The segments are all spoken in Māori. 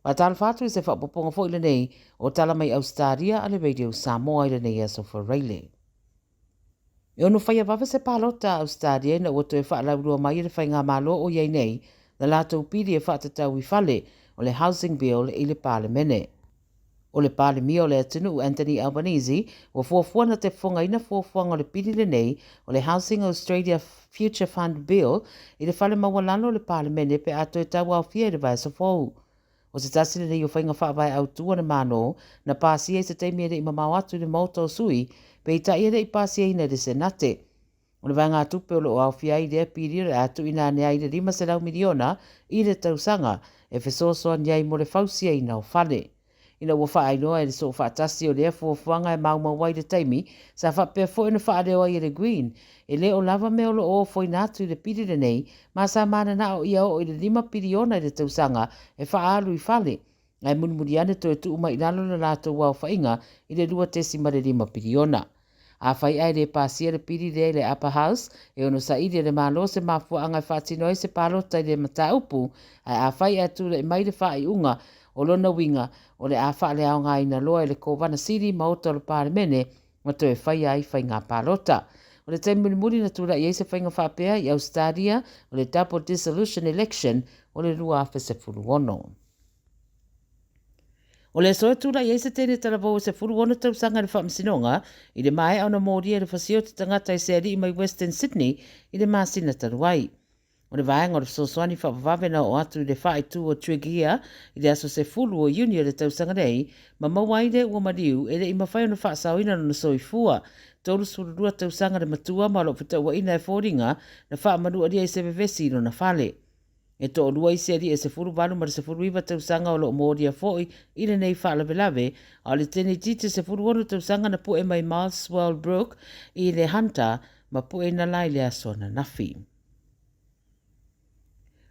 Wa Tala Fou se whapoponga fo ile nei o tala mai Ausetalia ale radio Samoa ile nei aso for Rayleigh. E ono whaia wawa se palota Ausetalia na o toe whaalaurua mai ile whainga malo o iei nei na lātou piri e whaatatau I whale o le housing bill I le Parlemene. O le Parlemia o le atunu o Anthony Albanese o fuafuana te whongaina fuafuanga o le piri le nei o le Housing Australia Future Fund Bill I le whale mawalano o le Parlemene pe ato e tau au fia I le vai sa fau. O se tasile nei o whainga whaavai au tua na mano na pāsia I se teimia re I mamau atu le mauto sui pe I taia re I pāsia ina le senate. O le vanga tupe o lo au fia I le piri re atu ina nea I le 5 miliona I le tausanga e whesosoa niai mo le fausia ina o whale. Ina ua wha ainoa e le so whaatasi o lea fuafuanga e mauma wai le taimi sa whapea fo ina wha areo ai le green e le o lava me o lo o fo inatu I le piri le nei ma sa mana na o ia o I le 5 piriona I le tausanga e wha alu I whale. Ai munimuri ane to e tu uma inalo na lato wau whainga I le 2.5 piriona. A whai ai le pāsia le piri le le upper house e ono sa ide le malo se mafua anga whaatino e se palota I le mataupu ai a whai atu le mai le wha I unga o lona winga o le a wha le ao ngā ina loa le kōwana siri mauta o le Parlemene ma to e whai ai whai ngā palota. O le taimuri muri na tūra I eise whainga whapea I Ausetalia o le double dissolution election o le rua awha se furuono. O le soe tūra I eise tēne taravou se furuono tausanga le whamsinonga I le mai au na mōria le whasio te tangata I seri I mai Western Sydney I le māsina taruai. O le vaenga o le sosoani whapawawena o atu I le whae tū o Twegia I le aso se fulu o Uni o le tausanga rei, ma mawaide ua mariu e le I mawhai o na whaasawina no na soifua, tōru sururua tausanga le matua ma lo pita ua ina e fōringa na wha manu aria I se vevesi no na whale. E tō rua I se aria e se furu walu ma se furu iwa tausanga o lo mōria fōi I le nei wha lawe a le tene tite se furu ono tausanga na pu e mai Maxwell Brook I le Hunter ma pu e na lai le aso na nafi.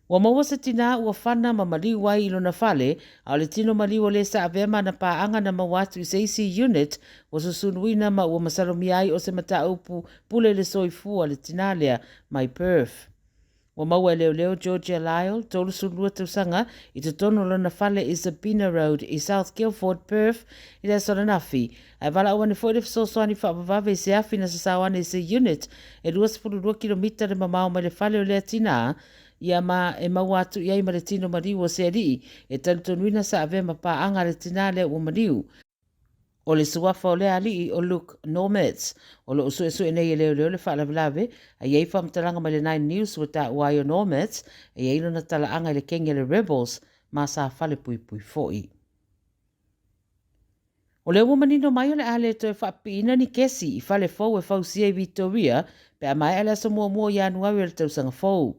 Wa maua se tina ua whana ma maliu wai ilo na whale, a le tino maliu o le sa avema na pāanga na mawatu I se AC unit o susunuina ma ua masalomi ai o se mata upu pule le soifua le tina lea mai Perth. Wa maua leo leo Georgia Lyle, tolu sulua tausanga, I te tono lona whale I Sabina Road I South Guildford, Perth, I le Soranafi. Ai wala awane fo le fisosoani whaapawave se afi na sasawane I se unit, e 2.2 kilomita le mamao mai le whale o lea tina, ia ma e mawatu iai ma le tino mariu o se rii, e talutonuina sa ave ma paanga le tina le o mariu. O le suafa o le alii o Luke Normets, o le usu e nei e leo leo le whaalavelave, a iei whamtalanga ma le 9 News o ta uai o Normets, e iei lona talaanga le kenge le Rebels, ma sa whale pui pui foi. O le uamanino mai o le ale to e whapiina ni kesi I whale fau e fausia I Victoria, pe a mai ala sa mua mua Januari le tausanga fau.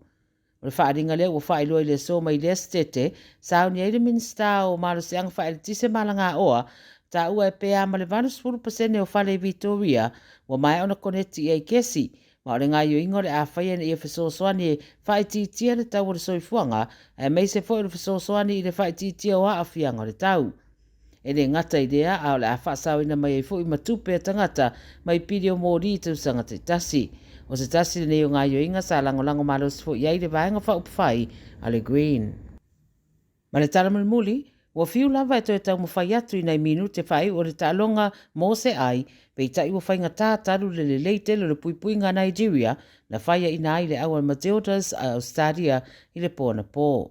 O le whaaringa leo o whaeloa I le so mai le stete, sauni ai le minsta o malo se anga whaele tise malanga oa, ta ua e pea ma le 20% o whale I Victoria, wa mai ona koneti I kesi, ma o le ngā yoingo le a whaia na I e whasosoani e whaetitia le tau o le soifuanga, e mei se fo le whasosoani I le whaetitia o a whianga o le tau. E le ngata I lea a o le a whaasawina mai e fo I matupe a tangata mai piri o mōri I tausanga te tasi. O se tasi le nei o ngā yoinga sa lango malo se fo iai le vaenga wha upawhai a le green. Ma le talamuli, ua fiu lava e toi tau mawhai atu I nei minute whai o le talonga mō se ai, pe I tai ua whainga tātaru le leitelo le puipuinga Nigeria na whaia ina ai le awa Matildas a Australia I le pōna pō.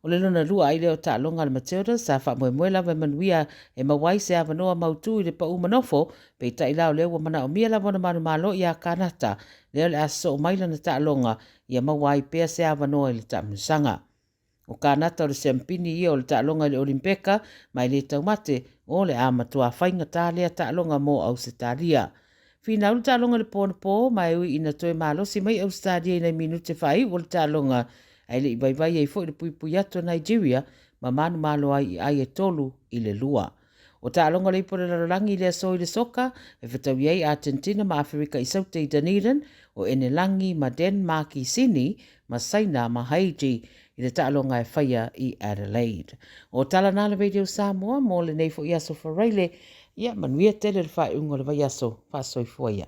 O le lona lua ai leo talonga le Matildas sa wha moe lava manuia e mawai se awanoa mautu I le pa umanofo, pe I tai lao leo wa mana o mia lava na manu malo I a kanata, leo le aso o maila na talonga I a mawai pea se awanoa I le tamusanga. O kanata o le sempini I o le talonga I le Olimpeka, mai le taumate o le amatua whainga tālea talonga mō Ausetalia. Whina ulu talonga le pōna pō, mai ui ina toi malosi mai Ausetalia I nei minute whai o le talonga ai le iwaiwai ai fo I le puipui atu Nigeria, ma manu malo ai e tolu I le lua. O talonga le ipore larolangi I le aso I le soka, e whatawi ai Argentina ma Afrika I saute I Dunedin, o ene langi ma Denmark I Sydney, ma Saina ma Haiti I le talonga e whaia I Adelaide. O tala nā le radio Samoa, mō le nei fo I aso whareile, ia manuia tele le whae ungo le vai aso, wha soi fuaia.